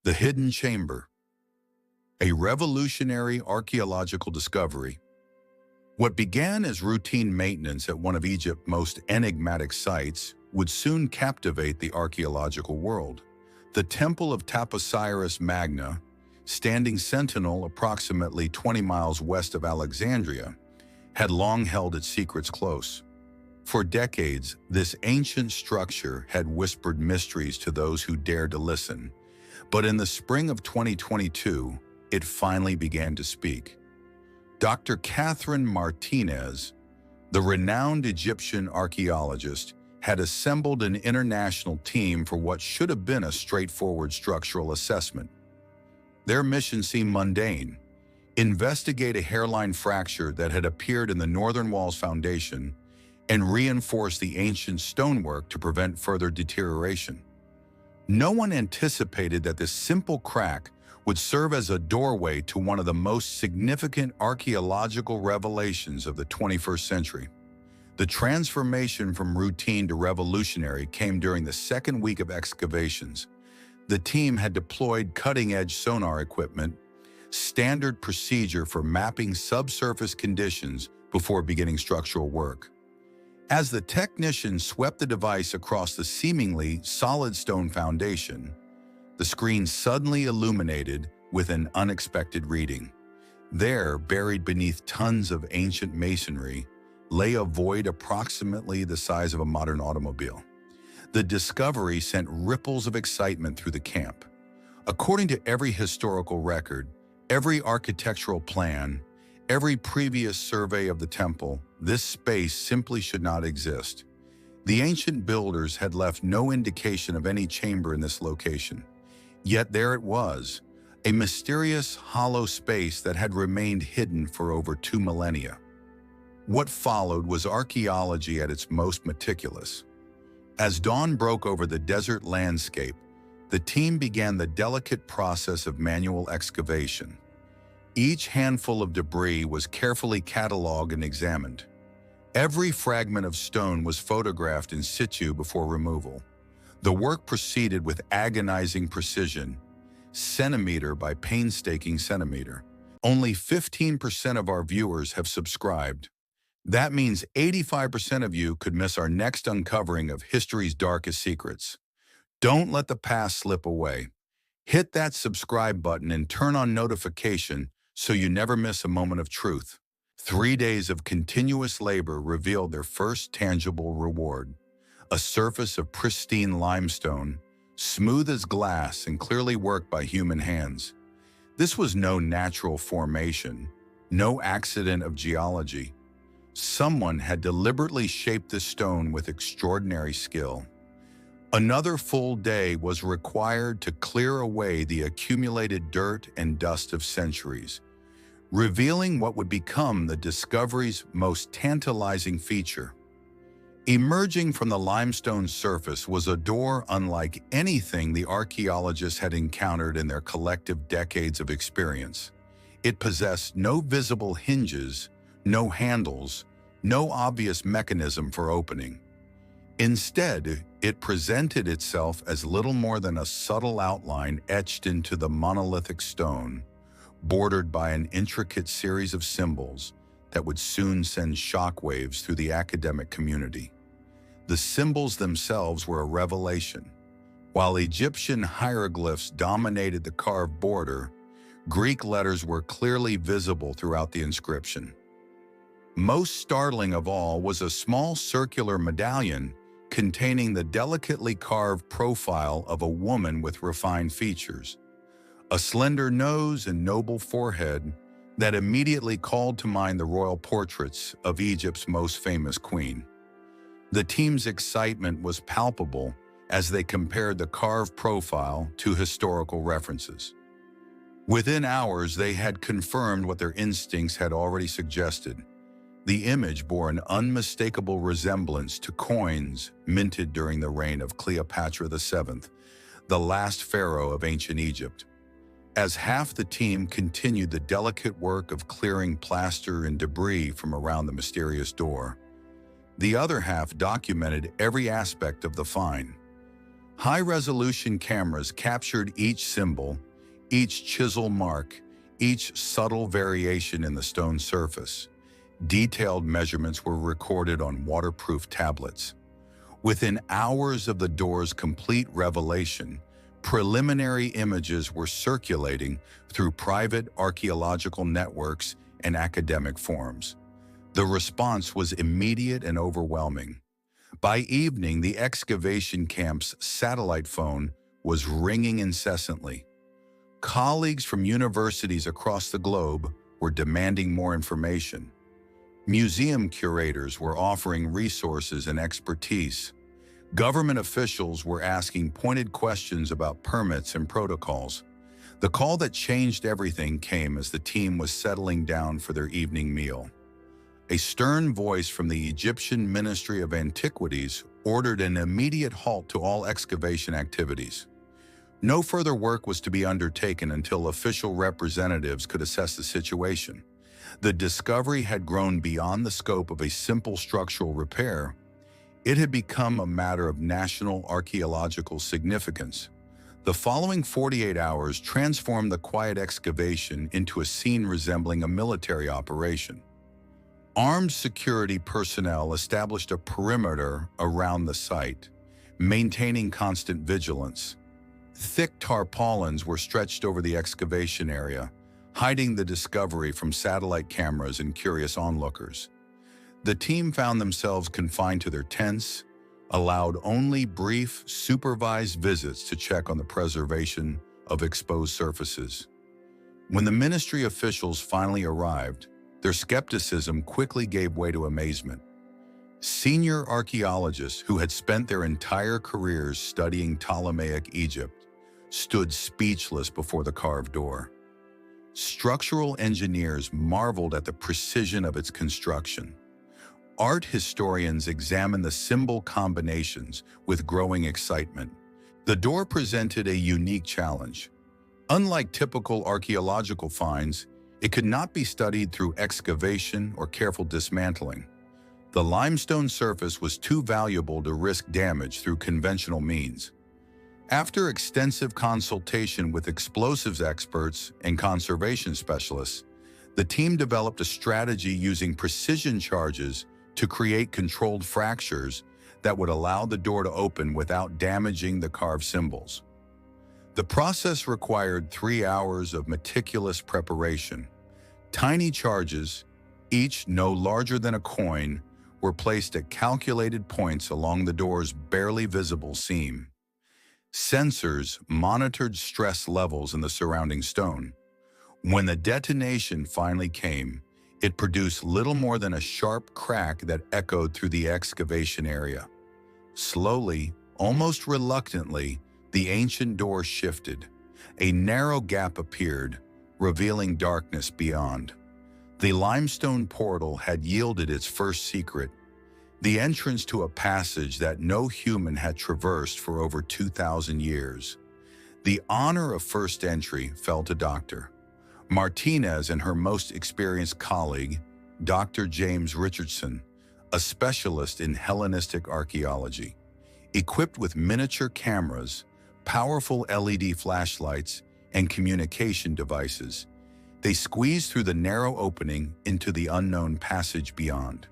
The Hidden Chamber, a revolutionary archaeological discovery. What began as routine maintenance at one of Egypt's most enigmatic sites would soon captivate the archaeological world. The Temple of Taposiris Magna, standing sentinel approximately 20 miles west of Alexandria, had long held its secrets close. For decades, this ancient structure had whispered mysteries to those who dared to listen. But in the spring of 2022, it finally began to speak. Dr. Catherine Martinez, the renowned Egyptian archaeologist, had assembled an international team for what should have been a straightforward structural assessment. Their mission seemed mundane: investigate a hairline fracture that had appeared in the northern wall's foundation and reinforce the ancient stonework to prevent further deterioration. No one anticipated that this simple crack would serve as a doorway to one of the most significant archaeological revelations of the 21st century. The transformation from routine to revolutionary came during the second week of excavations. The team had deployed cutting-edge sonar equipment, standard procedure for mapping subsurface conditions before beginning structural work. As the technicians swept the device across the seemingly solid stone foundation, the screen suddenly illuminated with an unexpected reading. There, buried beneath tons of ancient masonry, lay a void approximately the size of a modern automobile. The discovery sent ripples of excitement through the camp. According to every historical record, every architectural plan, every previous survey of the temple, this space simply should not exist. The ancient builders had left no indication of any chamber in this location. Yet there it was, a mysterious, hollow space that had remained hidden for over 2 millennia. What followed was archaeology at its most meticulous. As dawn broke over the desert landscape, the team began the delicate process of manual excavation. Each handful of debris was carefully cataloged and examined. Every fragment of stone was photographed in situ before removal. The work proceeded with agonizing precision, centimeter by painstaking centimeter. Only 15% of our viewers have subscribed. That means 85% of you could miss our next uncovering of history's darkest secrets. Don't let the past slip away. Hit that subscribe button and turn on notification so you never miss a moment of truth. 3 days of continuous labor revealed their first tangible reward: a surface of pristine limestone, smooth as glass and clearly worked by human hands. This was no natural formation, no accident of geology. Someone had deliberately shaped the stone with extraordinary skill. Another full day was required to clear away the accumulated dirt and dust of centuries, revealing what would become the discovery's most tantalizing feature. Emerging from the limestone surface was a door unlike anything the archaeologists had encountered in their collective decades of experience. It possessed no visible hinges, no handles, no obvious mechanism for opening. Instead, it presented itself as little more than a subtle outline etched into the monolithic stone, bordered by an intricate series of symbols that would soon send shockwaves through the academic community. The symbols themselves were a revelation. While Egyptian hieroglyphs dominated the carved border, Greek letters were clearly visible throughout the inscription. Most startling of all was a small circular medallion containing the delicately carved profile of a woman with refined features, a slender nose and noble forehead that immediately called to mind the royal portraits of Egypt's most famous queen. The team's excitement was palpable as they compared the carved profile to historical references. Within hours, they had confirmed what their instincts had already suggested. The image bore an unmistakable resemblance to coins minted during the reign of Cleopatra VII, the last pharaoh of ancient Egypt. As half the team continued the delicate work of clearing plaster and debris from around the mysterious door, the other half documented every aspect of the find. High-resolution cameras captured each symbol, each chisel mark, each subtle variation in the stone surface. Detailed measurements were recorded on waterproof tablets. Within hours of the door's complete revelation, preliminary images were circulating through private archaeological networks and academic forums. The response was immediate and overwhelming. By evening, the excavation camp's satellite phone was ringing incessantly. Colleagues from universities across the globe were demanding more information. Museum curators were offering resources and expertise. Government officials were asking pointed questions about permits and protocols. The call that changed everything came as the team was settling down for their evening meal. A stern voice from the Egyptian Ministry of Antiquities ordered an immediate halt to all excavation activities. No further work was to be undertaken until official representatives could assess the situation. The discovery had grown beyond the scope of a simple structural repair. It had become a matter of national archaeological significance. The following 48 hours transformed the quiet excavation into a scene resembling a military operation. Armed security personnel established a perimeter around the site, maintaining constant vigilance. Thick tarpaulins were stretched over the excavation area, hiding the discovery from satellite cameras and curious onlookers. The team found themselves confined to their tents, allowed only brief, supervised visits to check on the preservation of exposed surfaces. When the ministry officials finally arrived, their skepticism quickly gave way to amazement. Senior archaeologists who had spent their entire careers studying Ptolemaic Egypt stood speechless before the carved door. Structural engineers marveled at the precision of its construction. Art historians examined the symbol combinations with growing excitement. The door presented a unique challenge. Unlike typical archaeological finds, it could not be studied through excavation or careful dismantling. The limestone surface was too valuable to risk damage through conventional means. After extensive consultation with explosives experts and conservation specialists, the team developed a strategy using precision charges to create controlled fractures that would allow the door to open without damaging the carved symbols. The process required 3 hours of meticulous preparation. Tiny charges, each no larger than a coin, were placed at calculated points along the door's barely visible seam. Sensors monitored stress levels in the surrounding stone. When the detonation finally came, it produced little more than a sharp crack that echoed through the excavation area. Slowly, almost reluctantly, the ancient door shifted. A narrow gap appeared, revealing darkness beyond. The limestone portal had yielded its first secret, the entrance to a passage that no human had traversed for over 2,000 years. The honor of first entry fell to Dr. Martinez and her most experienced colleague, Dr. James Richardson, a specialist in Hellenistic archaeology. Equipped with miniature cameras, powerful LED flashlights, and communication devices, they squeezed through the narrow opening into the unknown passage beyond.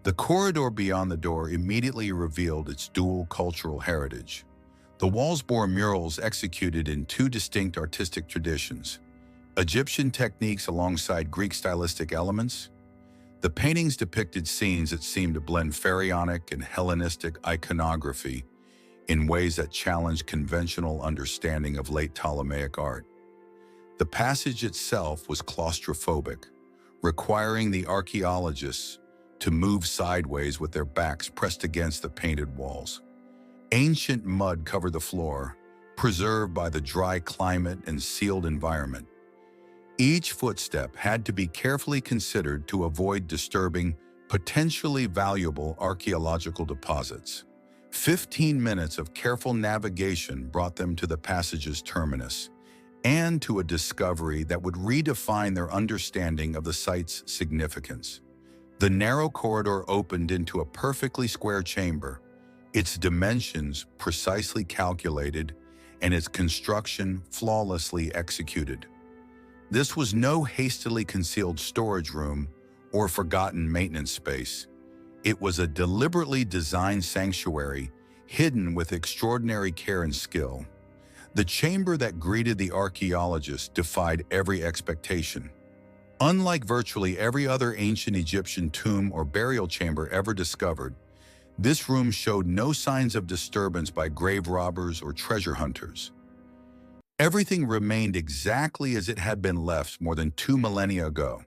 The corridor beyond the door immediately revealed its dual cultural heritage. The walls bore murals executed in two distinct artistic traditions: Egyptian techniques alongside Greek stylistic elements. The paintings depicted scenes that seemed to blend pharaonic and Hellenistic iconography in ways that challenged conventional understanding of late Ptolemaic art. The passage itself was claustrophobic, requiring the archaeologists to move sideways with their backs pressed against the painted walls. Ancient mud covered the floor, preserved by the dry climate and sealed environment. Each footstep had to be carefully considered to avoid disturbing potentially valuable archaeological deposits. 15 minutes of careful navigation brought them to the passage's terminus, and to a discovery that would redefine their understanding of the site's significance. The narrow corridor opened into a perfectly square chamber, its dimensions precisely calculated and its construction flawlessly executed. This was no hastily concealed storage room or forgotten maintenance space. It was a deliberately designed sanctuary, hidden with extraordinary care and skill. The chamber that greeted the archaeologists defied every expectation. Unlike virtually every other ancient Egyptian tomb or burial chamber ever discovered, this room showed no signs of disturbance by grave robbers or treasure hunters. Everything remained exactly as it had been left more than 2 millennia ago,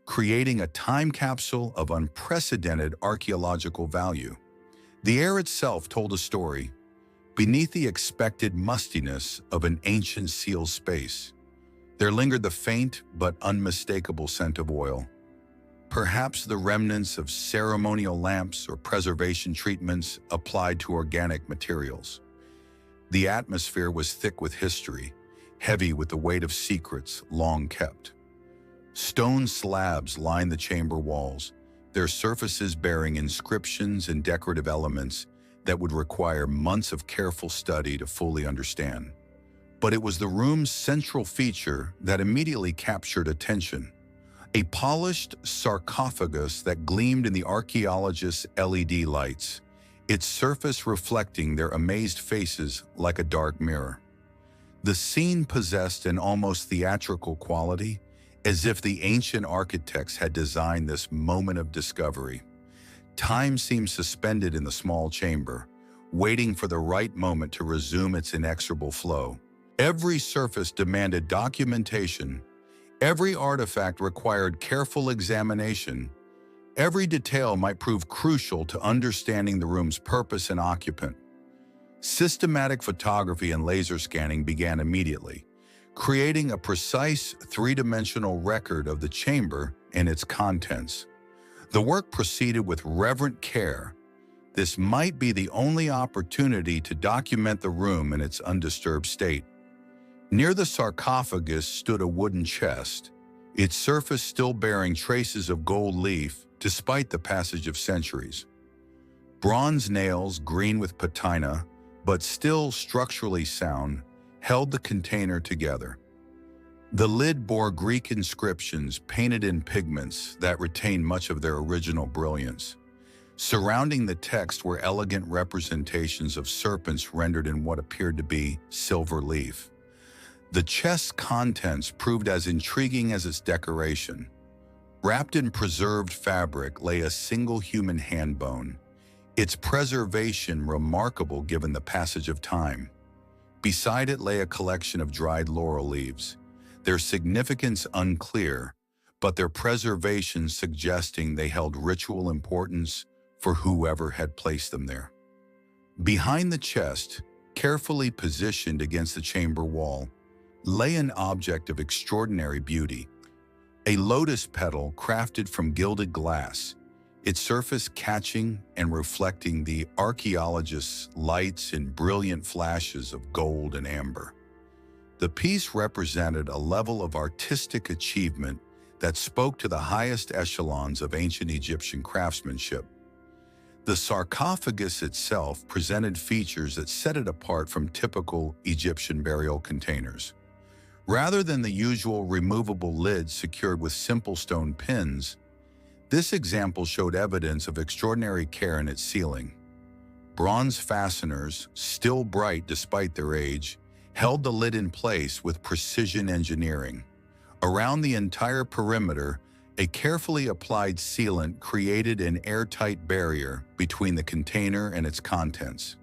creating a time capsule of unprecedented archaeological value. The air itself told a story, beneath the expected mustiness of an ancient sealed space. There lingered the faint but unmistakable scent of oil, perhaps the remnants of ceremonial lamps or preservation treatments applied to organic materials. The atmosphere was thick with history, heavy with the weight of secrets long kept. Stone slabs lined the chamber walls, their surfaces bearing inscriptions and decorative elements that would require months of careful study to fully understand. But it was the room's central feature that immediately captured attention. A polished sarcophagus that gleamed in the archaeologists' LED lights, its surface reflecting their amazed faces like a dark mirror. The scene possessed an almost theatrical quality, as if the ancient architects had designed this moment of discovery. Time seemed suspended in the small chamber, waiting for the right moment to resume its inexorable flow. Every surface demanded documentation. Every artifact required careful examination. Every detail might prove crucial to understanding the room's purpose and occupant. Systematic photography and laser scanning began immediately, creating a precise three-dimensional record of the chamber and its contents. The work proceeded with reverent care. This might be the only opportunity to document the room in its undisturbed state. Near the sarcophagus stood a wooden chest, its surface still bearing traces of gold leaf despite the passage of centuries. Bronze nails, green with patina, but still structurally sound, held the container together. The lid bore Greek inscriptions painted in pigments that retained much of their original brilliance. Surrounding the text were elegant representations of serpents rendered in what appeared to be silver leaf. The chest's contents proved as intriguing as its decoration. Wrapped in preserved fabric lay a single human hand bone, its preservation remarkable given the passage of time. Beside it lay a collection of dried laurel leaves, their significance unclear, but their preservation suggesting they held ritual importance for whoever had placed them there. Behind the chest, carefully positioned against the chamber wall, lay an object of extraordinary beauty, a lotus petal crafted from gilded glass, its surface catching and reflecting the archaeologists' lights in brilliant flashes of gold and amber. The piece represented a level of artistic achievement that spoke to the highest echelons of ancient Egyptian craftsmanship. The sarcophagus itself presented features that set it apart from typical Egyptian burial containers. Rather than the usual removable lid secured with simple stone pins, this example showed evidence of extraordinary care in its sealing. Bronze fasteners, still bright despite their age, held the lid in place with precision engineering. Around the entire perimeter, a carefully applied sealant created an airtight barrier between the container and its contents.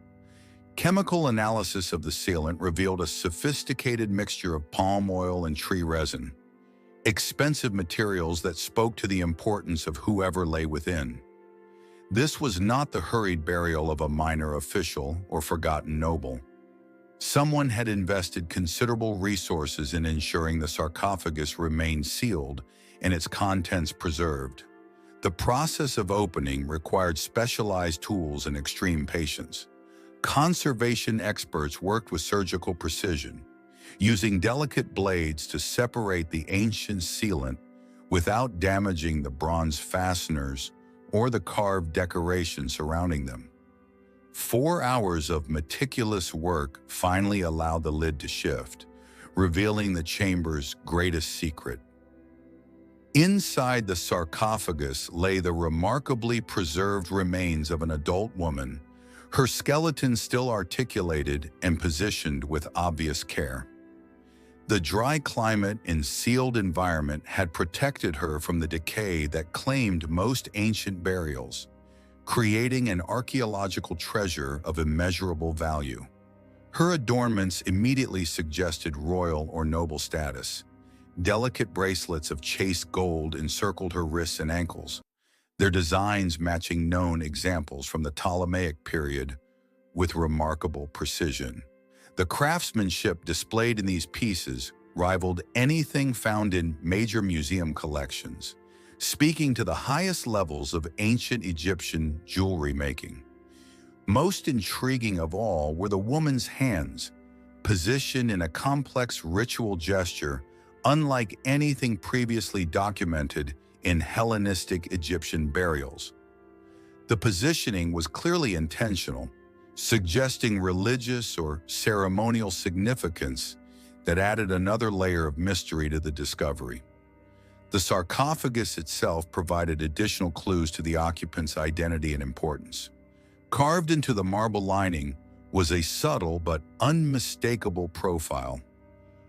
Chemical analysis of the sealant revealed a sophisticated mixture of palm oil and tree resin, expensive materials that spoke to the importance of whoever lay within. This was not the hurried burial of a minor official or forgotten noble. Someone had invested considerable resources in ensuring the sarcophagus remained sealed and its contents preserved. The process of opening required specialized tools and extreme patience. Conservation experts worked with surgical precision, using delicate blades to separate the ancient sealant without damaging the bronze fasteners or the carved decoration surrounding them. 4 hours of meticulous work finally allowed the lid to shift, revealing the chamber's greatest secret. Inside the sarcophagus lay the remarkably preserved remains of an adult woman, her skeleton still articulated and positioned with obvious care. The dry climate and sealed environment had protected her from the decay that claimed most ancient burials, creating an archaeological treasure of immeasurable value. Her adornments immediately suggested royal or noble status. Delicate bracelets of chased gold encircled her wrists and ankles, their designs matching known examples from the Ptolemaic period with remarkable precision. The craftsmanship displayed in these pieces rivaled anything found in major museum collections, speaking to the highest levels of ancient Egyptian jewelry making. Most intriguing of all were the woman's hands, positioned in a complex ritual gesture unlike anything previously documented in Hellenistic Egyptian burials. The positioning was clearly intentional, suggesting religious or ceremonial significance that added another layer of mystery to the discovery. The sarcophagus itself provided additional clues to the occupant's identity and importance. Carved into the marble lining was a subtle but unmistakable profile.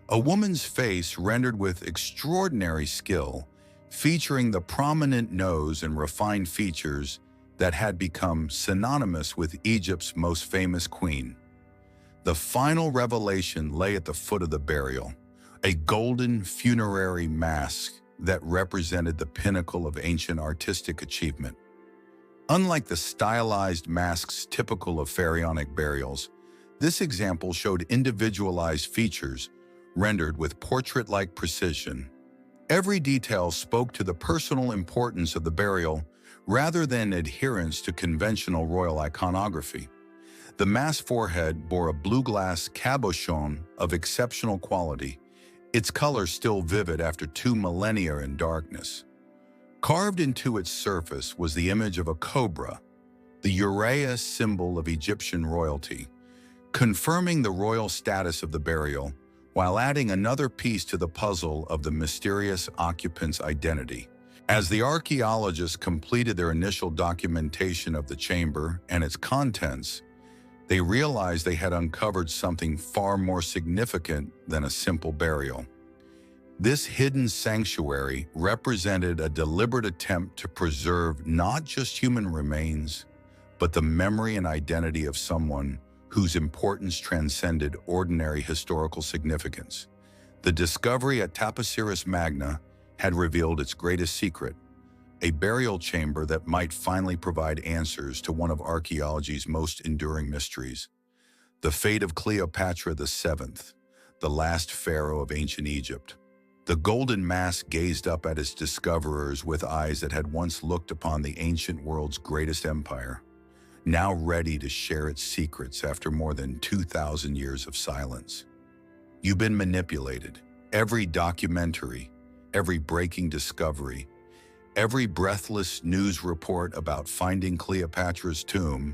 A woman's face rendered with extraordinary skill, featuring the prominent nose and refined features that had become synonymous with Egypt's most famous queen. The final revelation lay at the foot of the burial, a golden funerary mask that represented the pinnacle of ancient artistic achievement. Unlike the stylized masks typical of pharaonic burials, this example showed individualized features rendered with portrait-like precision. Every detail spoke to the personal importance of the burial rather than adherence to conventional royal iconography. The masked forehead bore a blue glass cabochon of exceptional quality, its color still vivid after 2 millennia in darkness. Carved into its surface was the image of a cobra, the uraeus symbol of Egyptian royalty, confirming the royal status of the burial while adding another piece to the puzzle of the mysterious occupant's identity. As the archaeologists completed their initial documentation of the chamber and its contents, they realized they had uncovered something far more significant than a simple burial. This hidden sanctuary represented a deliberate attempt to preserve not just human remains, but the memory and identity of someone whose importance transcended ordinary historical significance. The discovery at Taposiris Magna had revealed its greatest secret, a burial chamber that might finally provide answers to one of archaeology's most enduring mysteries: the fate of Cleopatra VII, the last pharaoh of ancient Egypt. The golden mask gazed up at its discoverers with eyes that had once looked upon the ancient world's greatest empire, now ready to share its secrets after more than 2,000 years of silence. You've been manipulated. Every documentary, every breaking discovery, every breathless news report about finding Cleopatra's tomb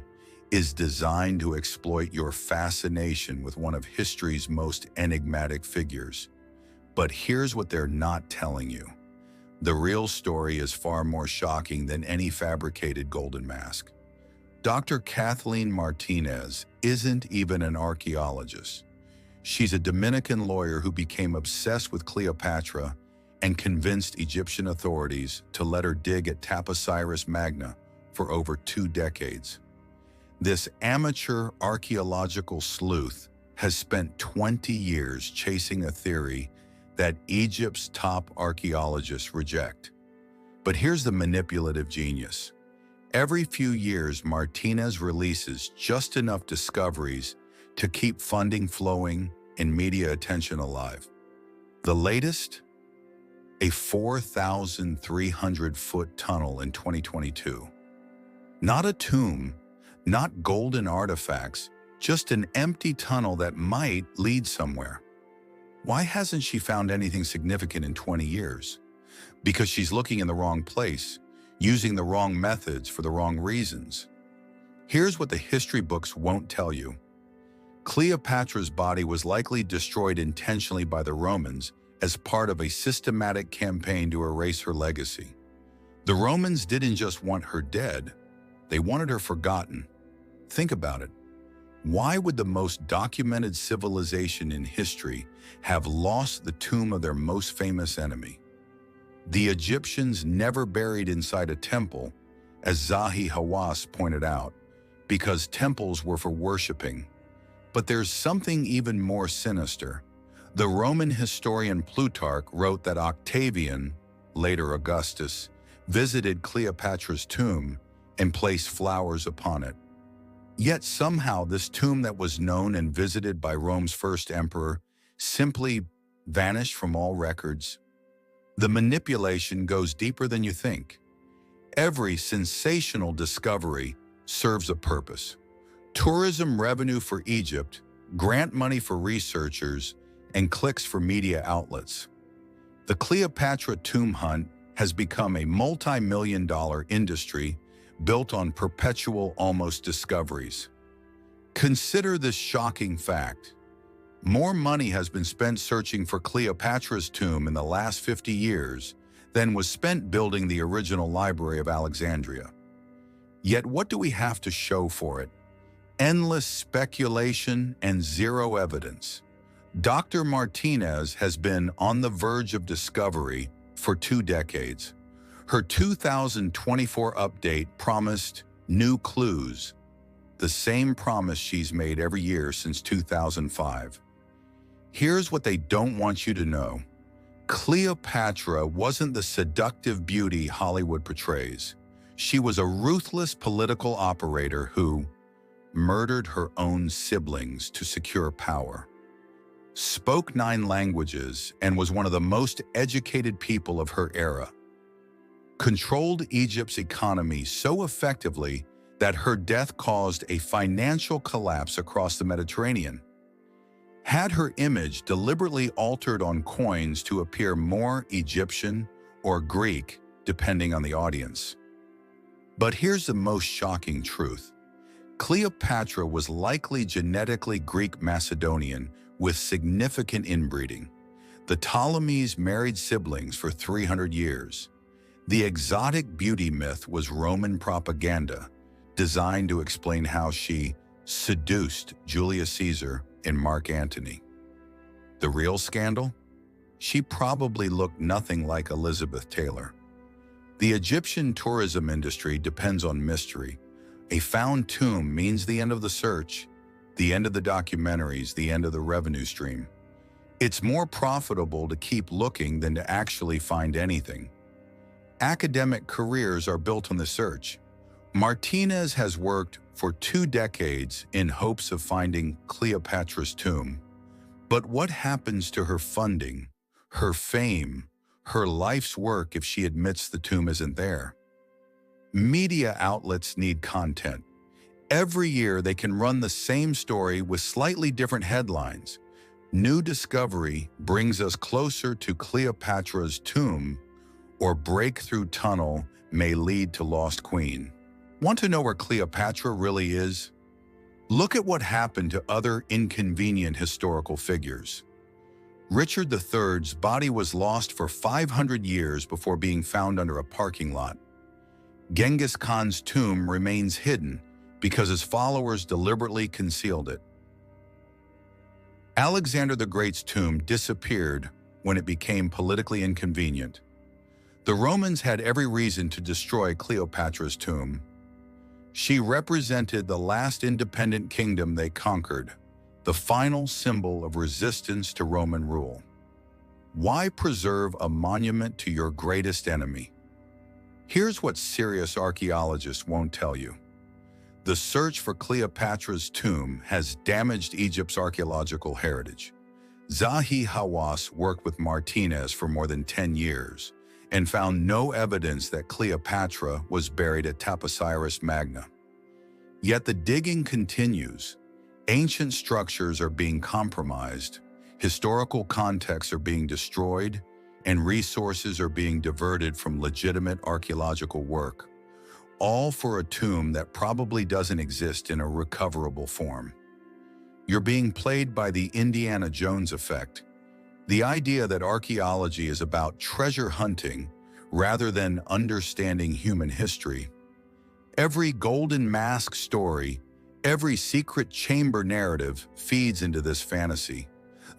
is designed to exploit your fascination with one of history's most enigmatic figures. But here's what they're not telling you. The real story is far more shocking than any fabricated golden mask. Dr. Kathleen Martinez isn't even an archaeologist. She's a Dominican lawyer who became obsessed with Cleopatra and convinced Egyptian authorities to let her dig at Taposiris Magna for over 2 decades. This amateur archaeological sleuth has spent 20 years chasing a theory that Egypt's top archaeologists reject. But here's the manipulative genius. Every few years, Martinez releases just enough discoveries to keep funding flowing and media attention alive. The latest? A 4,300-foot tunnel in 2022. Not a tomb, not golden artifacts, just an empty tunnel that might lead somewhere. Why hasn't she found anything significant in 20 years? Because she's looking in the wrong place, using the wrong methods for the wrong reasons. Here's what the history books won't tell you. Cleopatra's body was likely destroyed intentionally by the Romans as part of a systematic campaign to erase her legacy. The Romans didn't just want her dead, they wanted her forgotten. Think about it. Why would the most documented civilization in history have lost the tomb of their most famous enemy? The Egyptians never buried inside a temple, as Zahi Hawass pointed out, because temples were for worshiping. But there's something even more sinister. The Roman historian Plutarch wrote that Octavian, later Augustus, visited Cleopatra's tomb and placed flowers upon it. Yet somehow this tomb that was known and visited by Rome's first emperor simply vanished from all records. The manipulation goes deeper than you think. Every sensational discovery serves a purpose. Tourism revenue for Egypt, grant money for researchers, and clicks for media outlets. The Cleopatra tomb hunt has become a multi-million-dollar industry built on perpetual almost discoveries. Consider this shocking fact. More money has been spent searching for Cleopatra's tomb in the last 50 years than was spent building the original Library of Alexandria. Yet what do we have to show for it? Endless speculation and zero evidence. Dr. Martinez has been on the verge of discovery for 2 decades. Her 2024 update promised new clues, the same promise she's made every year since 2005. Here's what they don't want you to know. Cleopatra wasn't the seductive beauty Hollywood portrays. She was a ruthless political operator who murdered her own siblings to secure power, spoke 9 languages, and was one of the most educated people of her era, controlled Egypt's economy so effectively that her death caused a financial collapse across the Mediterranean, had her image deliberately altered on coins to appear more Egyptian or Greek, depending on the audience. But here's the most shocking truth. Cleopatra was likely genetically Greek Macedonian with significant inbreeding. The Ptolemies married siblings for 300 years. The exotic beauty myth was Roman propaganda, designed to explain how she seduced Julius Caesar and Mark Antony. The real scandal? She probably looked nothing like Elizabeth Taylor. The Egyptian tourism industry depends on mystery. A found tomb means the end of the search, the end of the documentaries, the end of the revenue stream. It's more profitable to keep looking than to actually find anything. Academic careers are built on the search. Martinez has worked for 2 decades in hopes of finding Cleopatra's tomb. But what happens to her funding, her fame, her life's work if she admits the tomb isn't there? Media outlets need content. Every year they can run the same story with slightly different headlines. New discovery brings us closer to Cleopatra's tomb, or breakthrough tunnel may lead to lost queen. Want to know where Cleopatra really is? Look at what happened to other inconvenient historical figures. Richard III's body was lost for 500 years before being found under a parking lot. Genghis Khan's tomb remains hidden because his followers deliberately concealed it. Alexander the Great's tomb disappeared when it became politically inconvenient. The Romans had every reason to destroy Cleopatra's tomb. She represented the last independent kingdom they conquered, the final symbol of resistance to Roman rule. Why preserve a monument to your greatest enemy? Here's what serious archaeologists won't tell you. The search for Cleopatra's tomb has damaged Egypt's archaeological heritage. Zahi Hawass worked with Martinez for more than 10 years and found no evidence that Cleopatra was buried at Taposiris Magna. Yet the digging continues. Ancient structures are being compromised, historical contexts are being destroyed, and resources are being diverted from legitimate archaeological work. all for a tomb that probably doesn't exist in a recoverable form. You're being played by the Indiana Jones effect, the idea that archaeology is about treasure hunting rather than understanding human history. Every golden mask story, every secret chamber narrative feeds into this fantasy.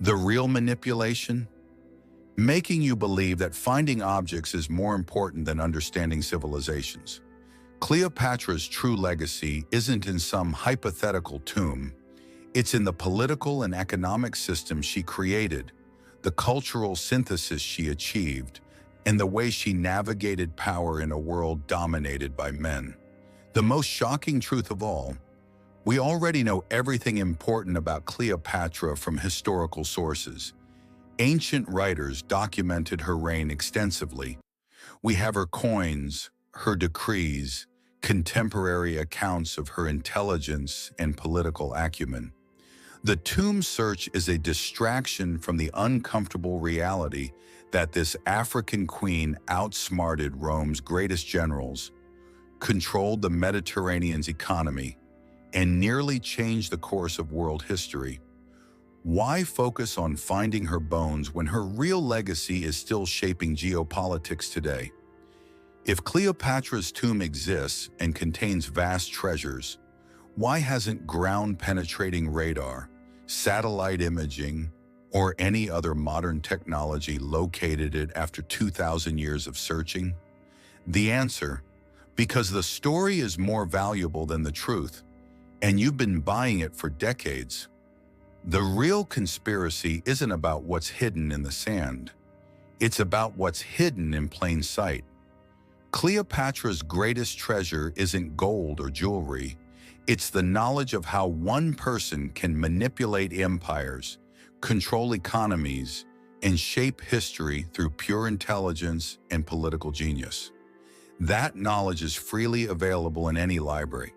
The real manipulation? Making you believe that finding objects is more important than understanding civilizations. Cleopatra's true legacy isn't in some hypothetical tomb. It's in the political and economic system she created, the cultural synthesis she achieved, and the way she navigated power in a world dominated by men. The most shocking truth of all, we already know everything important about Cleopatra from historical sources. Ancient writers documented her reign extensively. We have her coins, her decrees, contemporary accounts of her intelligence and political acumen. The tomb search is a distraction from the uncomfortable reality that this African queen outsmarted Rome's greatest generals, controlled the Mediterranean's economy, and nearly changed the course of world history. Why focus on finding her bones when her real legacy is still shaping geopolitics today? If Cleopatra's tomb exists and contains vast treasures, why hasn't ground-penetrating radar, satellite imaging, or any other modern technology located it after 2,000 years of searching? The answer: because the story is more valuable than the truth, and you've been buying it for decades. The real conspiracy isn't about what's hidden in the sand. It's about what's hidden in plain sight. Cleopatra's greatest treasure isn't gold or jewelry. It's the knowledge of how one person can manipulate empires, control economies, and shape history through pure intelligence and political genius. That knowledge is freely available in any library,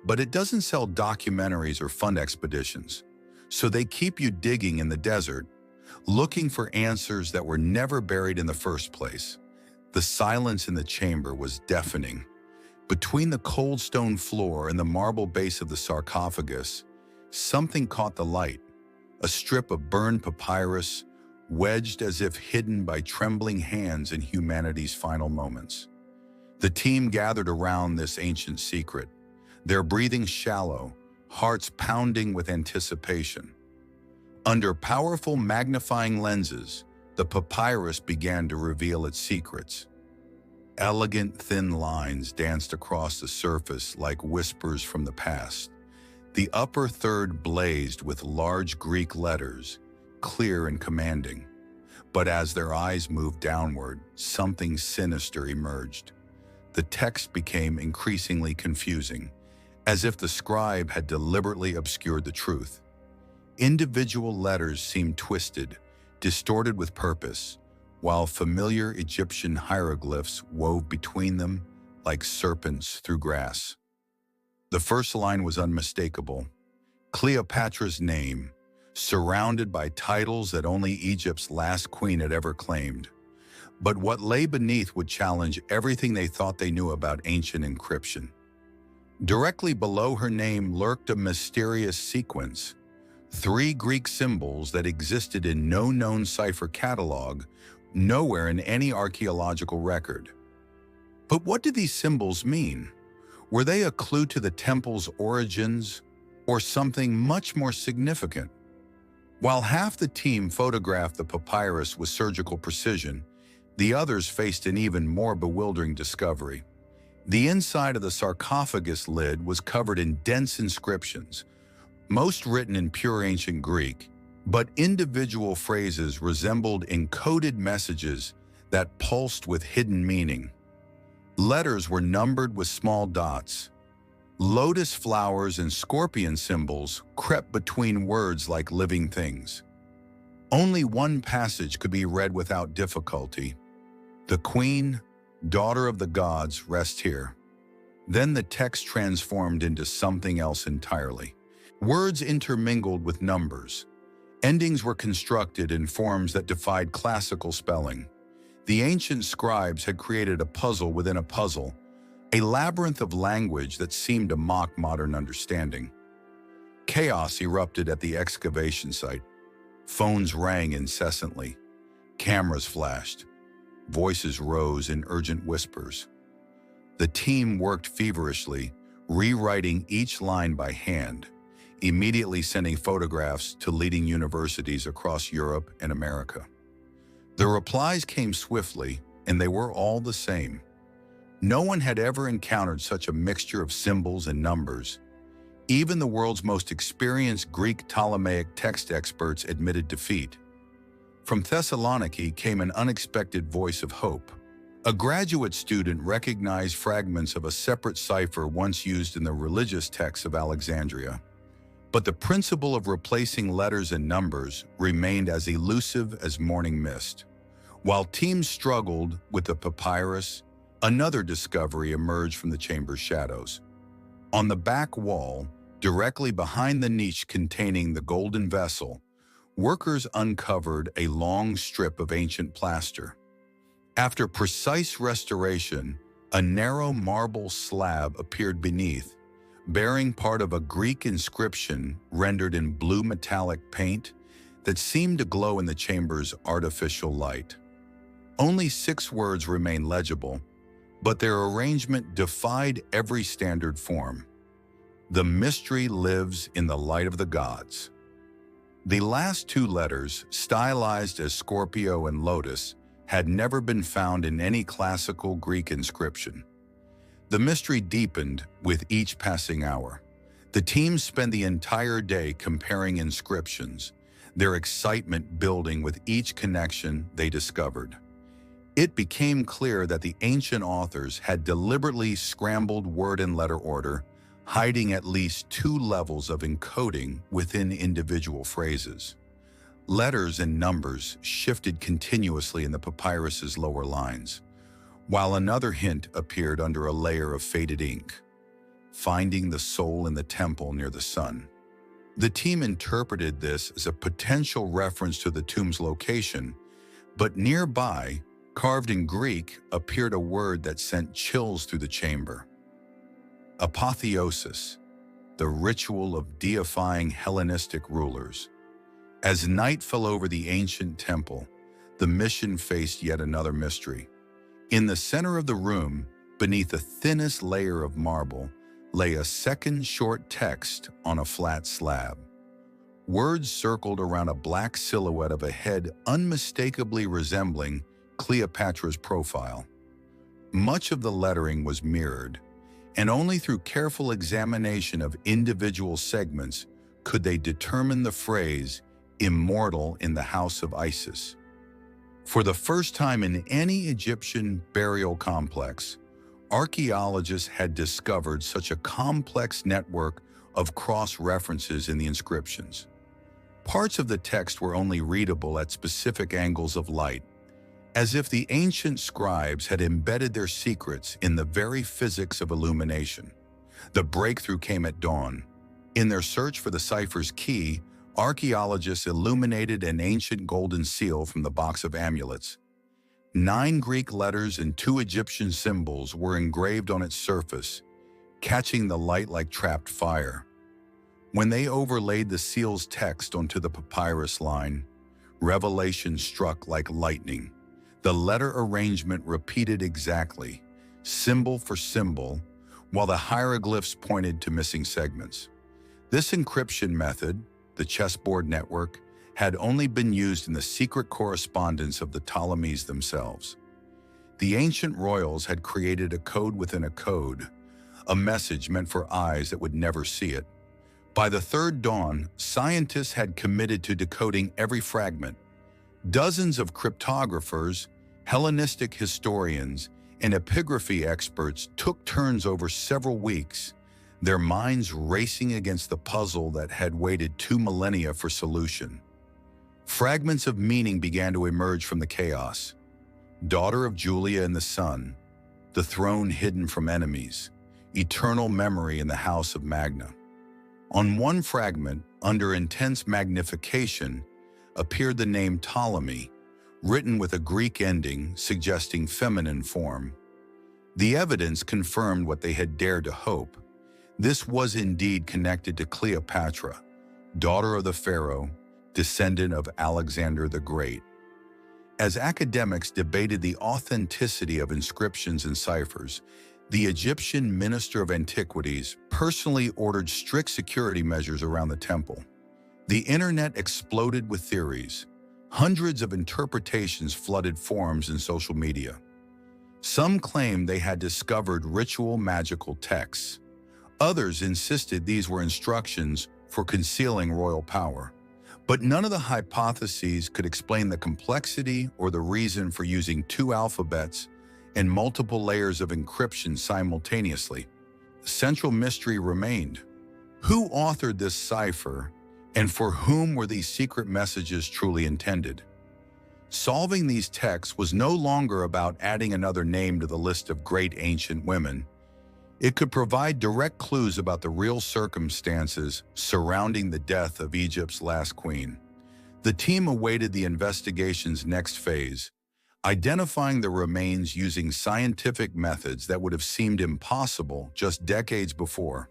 but it doesn't sell documentaries or fund expeditions. So they keep you digging in the desert, looking for answers that were never buried in the first place. The silence in the chamber was deafening. Between the cold stone floor and the marble base of the sarcophagus, something caught the light, a strip of burned papyrus, wedged as if hidden by trembling hands in humanity's final moments. The team gathered around this ancient secret, their breathing shallow, hearts pounding with anticipation. Under powerful magnifying lenses, the papyrus began to reveal its secrets. Elegant, thin lines danced across the surface like whispers from the past. The upper third blazed with large Greek letters, clear and commanding. But as their eyes moved downward, something sinister emerged. The text became increasingly confusing, as if the scribe had deliberately obscured the truth. Individual letters seemed twisted, distorted with purpose, while familiar Egyptian hieroglyphs wove between them like serpents through grass. The first line was unmistakable: Cleopatra's name, surrounded by titles that only Egypt's last queen had ever claimed. But what lay beneath would challenge everything they thought they knew about ancient encryption. Directly below her name lurked a mysterious sequence, 3 Greek symbols that existed in no known cipher catalog, nowhere in any archaeological record. But what did these symbols mean? Were they a clue to the temple's origins, or something much more significant? While half the team photographed the papyrus with surgical precision, the others faced an even more bewildering discovery. The inside of the sarcophagus lid was covered in dense inscriptions, most written in pure ancient Greek, but individual phrases resembled encoded messages that pulsed with hidden meaning. Letters were numbered with small dots. Lotus flowers and scorpion symbols crept between words like living things. Only one passage could be read without difficulty: "The queen, daughter of the gods, rests here." Then the text transformed into something else entirely. Words intermingled with numbers. Endings were constructed in forms that defied classical spelling. The ancient scribes had created a puzzle within a puzzle, a labyrinth of language that seemed to mock modern understanding. Chaos erupted at the excavation site. Phones rang incessantly. Cameras flashed. Voices rose in urgent whispers. The team worked feverishly, rewriting each line by hand, immediately sending photographs to leading universities across Europe and America. The replies came swiftly, and they were all the same. No one had ever encountered such a mixture of symbols and numbers. Even the world's most experienced Greek Ptolemaic text experts admitted defeat. From Thessaloniki came an unexpected voice of hope. A graduate student recognized fragments of a separate cipher once used in the religious texts of Alexandria. But the principle of replacing letters and numbers remained as elusive as morning mist. While teams struggled with the papyrus, another discovery emerged from the chamber's shadows. On the back wall, directly behind the niche containing the golden vessel, workers uncovered a long strip of ancient plaster. After precise restoration, a narrow marble slab appeared beneath, bearing part of a Greek inscription rendered in blue metallic paint that seemed to glow in the chamber's artificial light. Only 6 words remained legible, but their arrangement defied every standard form. The mystery lives in the light of the gods. The last 2 letters, stylized as Scorpio and Lotus, had never been found in any classical Greek inscription. The mystery deepened with each passing hour. The team spent the entire day comparing inscriptions, their excitement building with each connection they discovered. It became clear that the ancient authors had deliberately scrambled word and letter order, hiding at least 2 levels of encoding within individual phrases. Letters and numbers shifted continuously in the papyrus's lower lines, while another hint appeared under a layer of faded ink, finding the soul in the temple near the sun. The team interpreted this as a potential reference to the tomb's location, but nearby, carved in Greek, appeared a word that sent chills through the chamber. Apotheosis, the ritual of deifying Hellenistic rulers. As night fell over the ancient temple, the mission faced yet another mystery. In the center of the room, beneath the thinnest layer of marble, lay a second short text on a flat slab. Words circled around a black silhouette of a head unmistakably resembling Cleopatra's profile. Much of the lettering was mirrored, and only through careful examination of individual segments could they determine the phrase, "immortal in the house of Isis." For the first time in any Egyptian burial complex, archaeologists had discovered such a complex network of cross-references in the inscriptions. Parts of the text were only readable at specific angles of light, as if the ancient scribes had embedded their secrets in the very physics of illumination. The breakthrough came at dawn. In their search for the cipher's key, archaeologists illuminated an ancient golden seal from the box of amulets. 9 Greek letters and 2 Egyptian symbols were engraved on its surface, catching the light like trapped fire. When they overlaid the seal's text onto the papyrus line, revelation struck like lightning. The letter arrangement repeated exactly, symbol for symbol, while the hieroglyphs pointed to missing segments. This encryption method, the chessboard network, had only been used in the secret correspondence of the Ptolemies themselves. The ancient royals had created a code within a code, a message meant for eyes that would never see it. By the third dawn, scientists had committed to decoding every fragment. Dozens of cryptographers, Hellenistic historians, and epigraphy experts took turns over several weeks, their minds racing against the puzzle that had waited 2 millennia for solution. Fragments of meaning began to emerge from the chaos. Daughter of Julia and the sun, the throne hidden from enemies, eternal memory in the house of Magna. On one fragment, under intense magnification, appeared the name Ptolemy, written with a Greek ending suggesting feminine form. The evidence confirmed what they had dared to hope. This was indeed connected to Cleopatra, daughter of the pharaoh, descendant of Alexander the Great. As academics debated the authenticity of inscriptions and ciphers, the Egyptian Minister of Antiquities personally ordered strict security measures around the temple. The internet exploded with theories. Hundreds of interpretations flooded forums and social media. Some claimed they had discovered ritual magical texts. Others insisted these were instructions for concealing royal power. But none of the hypotheses could explain the complexity or the reason for using two alphabets and multiple layers of encryption simultaneously. The central mystery remained. Who authored this cipher, and for whom were these secret messages truly intended? Solving these texts was no longer about adding another name to the list of great ancient women. It could provide direct clues about the real circumstances surrounding the death of Egypt's last queen. The team awaited the investigation's next phase, identifying the remains using scientific methods that would have seemed impossible just decades before.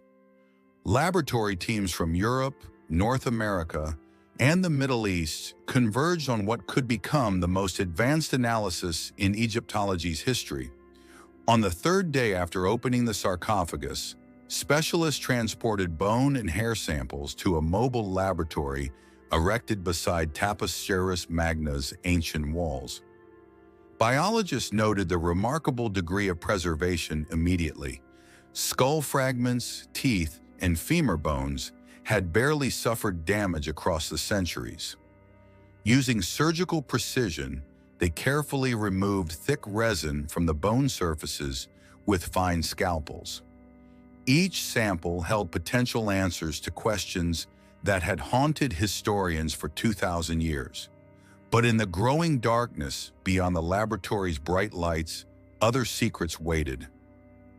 Laboratory teams from Europe, North America, and the Middle East converged on what could become the most advanced analysis in Egyptology's history. On the third day after opening the sarcophagus, specialists transported bone and hair samples to a mobile laboratory erected beside Taposiris Magna's ancient walls. Biologists noted the remarkable degree of preservation immediately. Skull fragments, teeth, and femur bones had barely suffered damage across the centuries. Using surgical precision, they carefully removed thick resin from the bone surfaces with fine scalpels. Each sample held potential answers to questions that had haunted historians for 2,000 years. But in the growing darkness beyond the laboratory's bright lights, other secrets waited.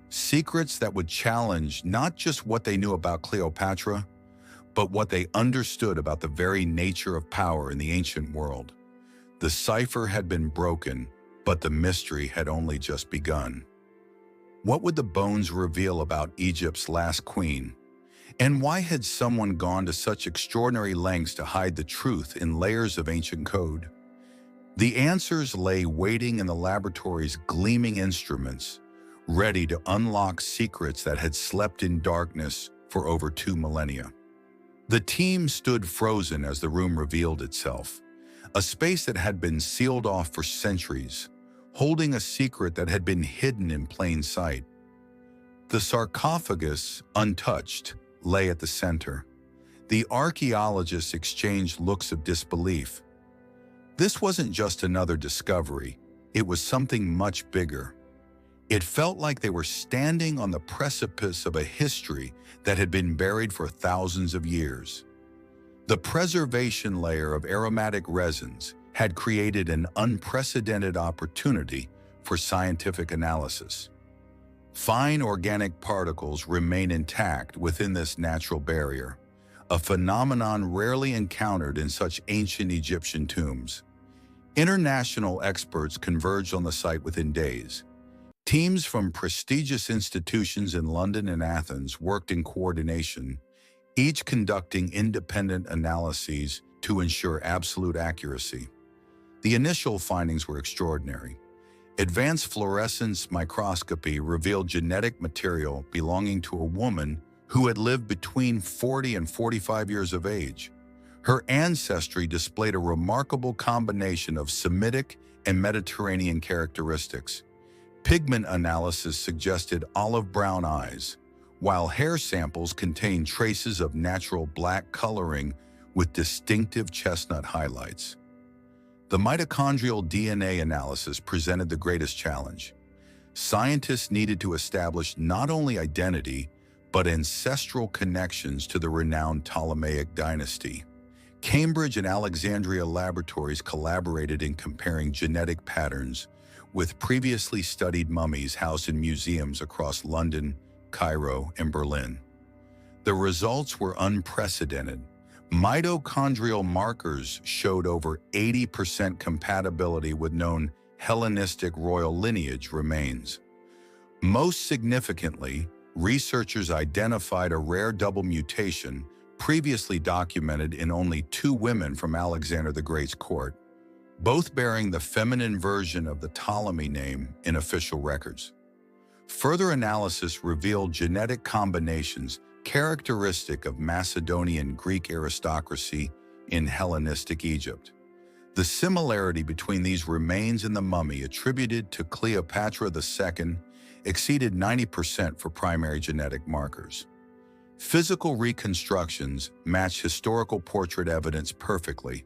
Secrets that would challenge not just what they knew about Cleopatra, but what they understood about the very nature of power in the ancient world. The cipher had been broken, but the mystery had only just begun. What would the bones reveal about Egypt's last queen? And why had someone gone to such extraordinary lengths to hide the truth in layers of ancient code? The answers lay waiting in the laboratory's gleaming instruments, ready to unlock secrets that had slept in darkness for over 2 millennia. The team stood frozen as the room revealed itself. A space that had been sealed off for centuries, holding a secret that had been hidden in plain sight. The sarcophagus, untouched, lay at the center. The archaeologists exchanged looks of disbelief. This wasn't just another discovery, it was something much bigger. It felt like they were standing on the precipice of a history that had been buried for thousands of years. The preservation layer of aromatic resins had created an unprecedented opportunity for scientific analysis. Fine organic particles remain intact within this natural barrier, a phenomenon rarely encountered in such ancient Egyptian tombs. International experts converged on the site within days. Teams from prestigious institutions in London and Athens worked in coordination, each conducting independent analyses to ensure absolute accuracy. The initial findings were extraordinary. Advanced fluorescence microscopy revealed genetic material belonging to a woman who had lived between 40 and 45 years of age. Her ancestry displayed a remarkable combination of Semitic and Mediterranean characteristics. Pigment analysis suggested olive brown eyes, while hair samples contained traces of natural black coloring with distinctive chestnut highlights. The mitochondrial DNA analysis presented the greatest challenge. Scientists needed to establish not only identity, but ancestral connections to the renowned Ptolemaic dynasty. Cambridge and Alexandria laboratories collaborated in comparing genetic patterns with previously studied mummies housed in museums across London, Cairo, and Berlin. The results were unprecedented. Mitochondrial markers showed over 80% compatibility with known Hellenistic royal lineage remains. Most significantly, researchers identified a rare double mutation previously documented in only 2 women from Alexander the Great's court, both bearing the feminine version of the Ptolemy name in official records. Further analysis revealed genetic combinations characteristic of Macedonian Greek aristocracy in Hellenistic Egypt. The similarity between these remains and the mummy attributed to Cleopatra II exceeded 90% for primary genetic markers. Physical reconstructions match historical portrait evidence perfectly.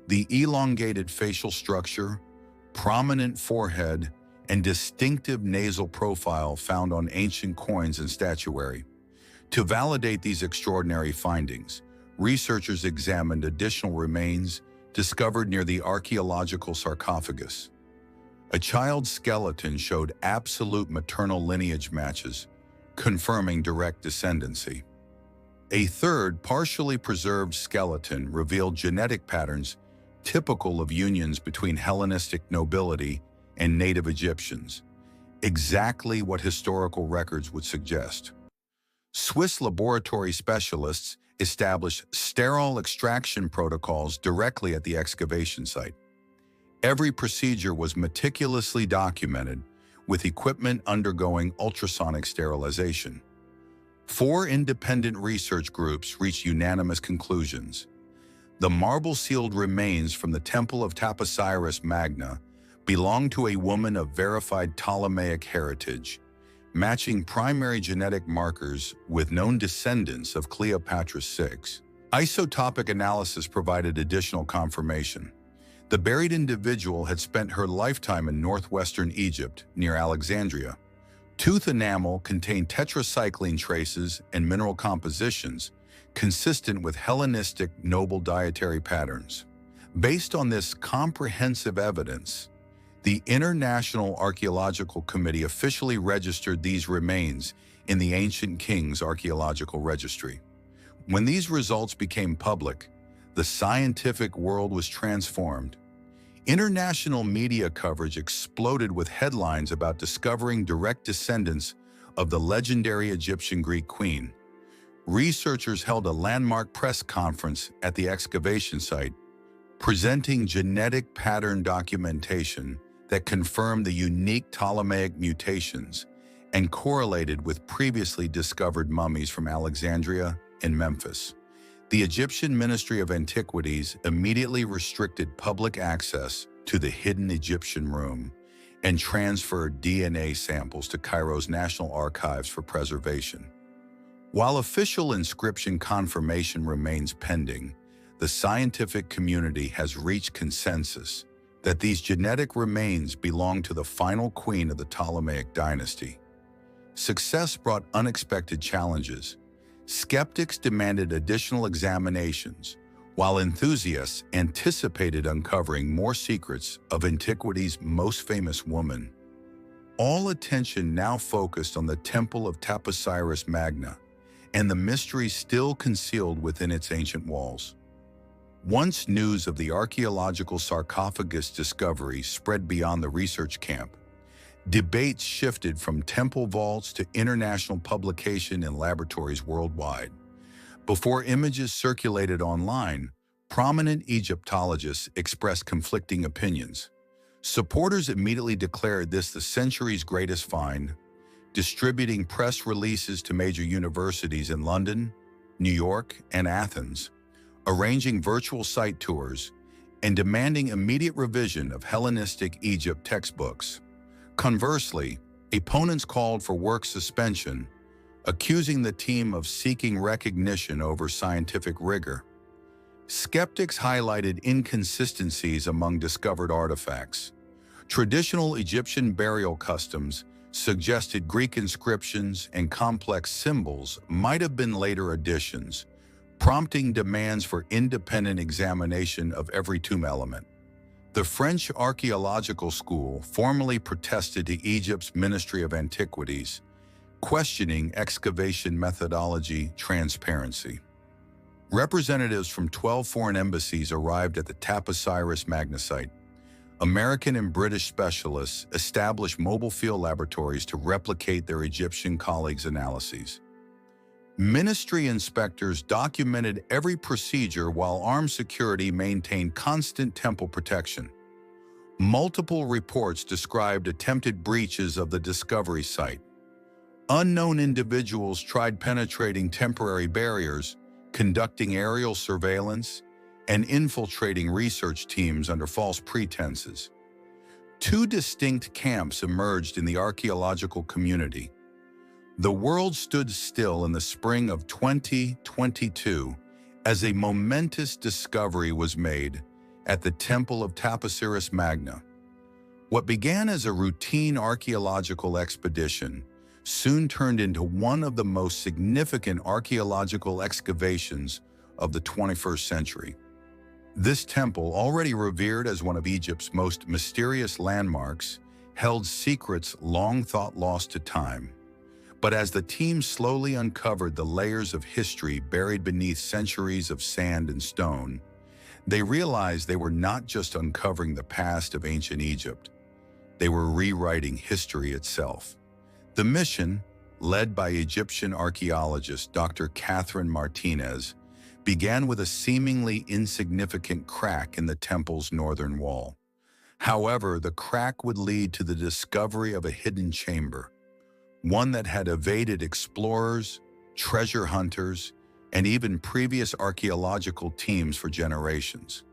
The elongated facial structure, prominent forehead, and distinctive nasal profile found on ancient coins and statuary. To validate these extraordinary findings, researchers examined additional remains discovered near the archaeological sarcophagus. A child's skeleton showed absolute maternal lineage matches, confirming direct descendancy. A third, partially preserved skeleton revealed genetic patterns typical of unions between Hellenistic nobility and native Egyptians, exactly what historical records would suggest. Swiss laboratory specialists established sterile extraction protocols directly at the excavation site. Every procedure was meticulously documented, with equipment undergoing ultrasonic sterilization. 4 independent research groups reached unanimous conclusions. The marble-sealed remains from the Temple of Taposiris Magna belonged to a woman of verified Ptolemaic heritage, matching primary genetic markers with known descendants of Cleopatra VI. Isotopic analysis provided additional confirmation. The buried individual had spent her lifetime in northwestern Egypt, near Alexandria. Tooth enamel contained tetracycline traces and mineral compositions consistent with Hellenistic noble dietary patterns. Based on this comprehensive evidence, the International Archaeological Committee officially registered these remains in the Ancient Kings Archaeological Registry. When these results became public, the scientific world was transformed. International media coverage exploded with headlines about discovering direct descendants of the legendary Egyptian Greek queen. Researchers held a landmark press conference at the excavation site, presenting genetic pattern documentation that confirmed the unique Ptolemaic mutations and correlated with previously discovered mummies from Alexandria and Memphis. The Egyptian Ministry of Antiquities immediately restricted public access to the hidden Egyptian room and transferred DNA samples to Cairo's National Archives for preservation. While official inscription confirmation remains pending, the scientific community has reached consensus that these genetic remains belong to the final queen of the Ptolemaic dynasty. Success brought unexpected challenges. Skeptics demanded additional examinations, while enthusiasts anticipated uncovering more secrets of antiquity's most famous woman. All attention now focused on the Temple of Taposiris Magna and the mystery still concealed within its ancient walls. Once news of the archaeological sarcophagus discovery spread beyond the research camp, debates shifted from temple vaults to international publication in laboratories worldwide. Before images circulated online, prominent Egyptologists expressed conflicting opinions. Supporters immediately declared this the century's greatest find, distributing press releases to major universities in London, New York, and Athens, arranging virtual site tours, and demanding immediate revision of Hellenistic Egypt textbooks. Conversely, opponents called for work suspension, accusing the team of seeking recognition over scientific rigor. Skeptics highlighted inconsistencies among discovered artifacts. Traditional Egyptian burial customs suggested Greek inscriptions and complex symbols might have been later additions, prompting demands for independent examination of every tomb element. The French archaeological school formally protested to Egypt's Ministry of Antiquities, questioning excavation methodology transparency. Representatives from 12 foreign embassies arrived at the Taposiris Magna site, American and British specialists established mobile field laboratories to replicate their Egyptian colleagues' analyses. Ministry inspectors documented every procedure while armed security maintained constant temple protection. Multiple reports described attempted breaches of the discovery site. Unknown individuals tried penetrating temporary barriers, conducting aerial surveillance, and infiltrating research teams under false pretenses. Two distinct camps emerged in the archaeological community. The world stood still in the spring of 2022 as a momentous discovery was made at the Temple of Taposiris Magna. What began as a routine archaeological expedition soon turned into one of the most significant archaeological excavations of the 21st century. This temple, already revered as one of Egypt's most mysterious landmarks, held secrets long thought lost to time. But as the team slowly uncovered the layers of history buried beneath centuries of sand and stone, they realized they were not just uncovering the past of ancient Egypt, they were rewriting history itself. The mission, led by Egyptian archaeologist Dr. Catherine Martinez, began with a seemingly insignificant crack in the temple's northern wall. However, the crack would lead to the discovery of a hidden chamber, one that had evaded explorers, treasure hunters, and even previous archaeological teams for generations.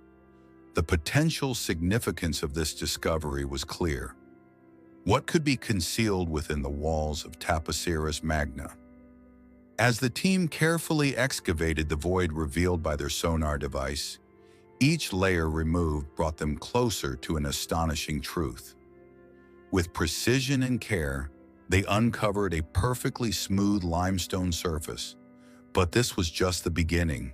The potential significance of this discovery was clear. What could be concealed within the walls of Taposiris Magna? As the team carefully excavated the void revealed by their sonar device, each layer removed brought them closer to an astonishing truth. With precision and care, they uncovered a perfectly smooth limestone surface, but this was just the beginning.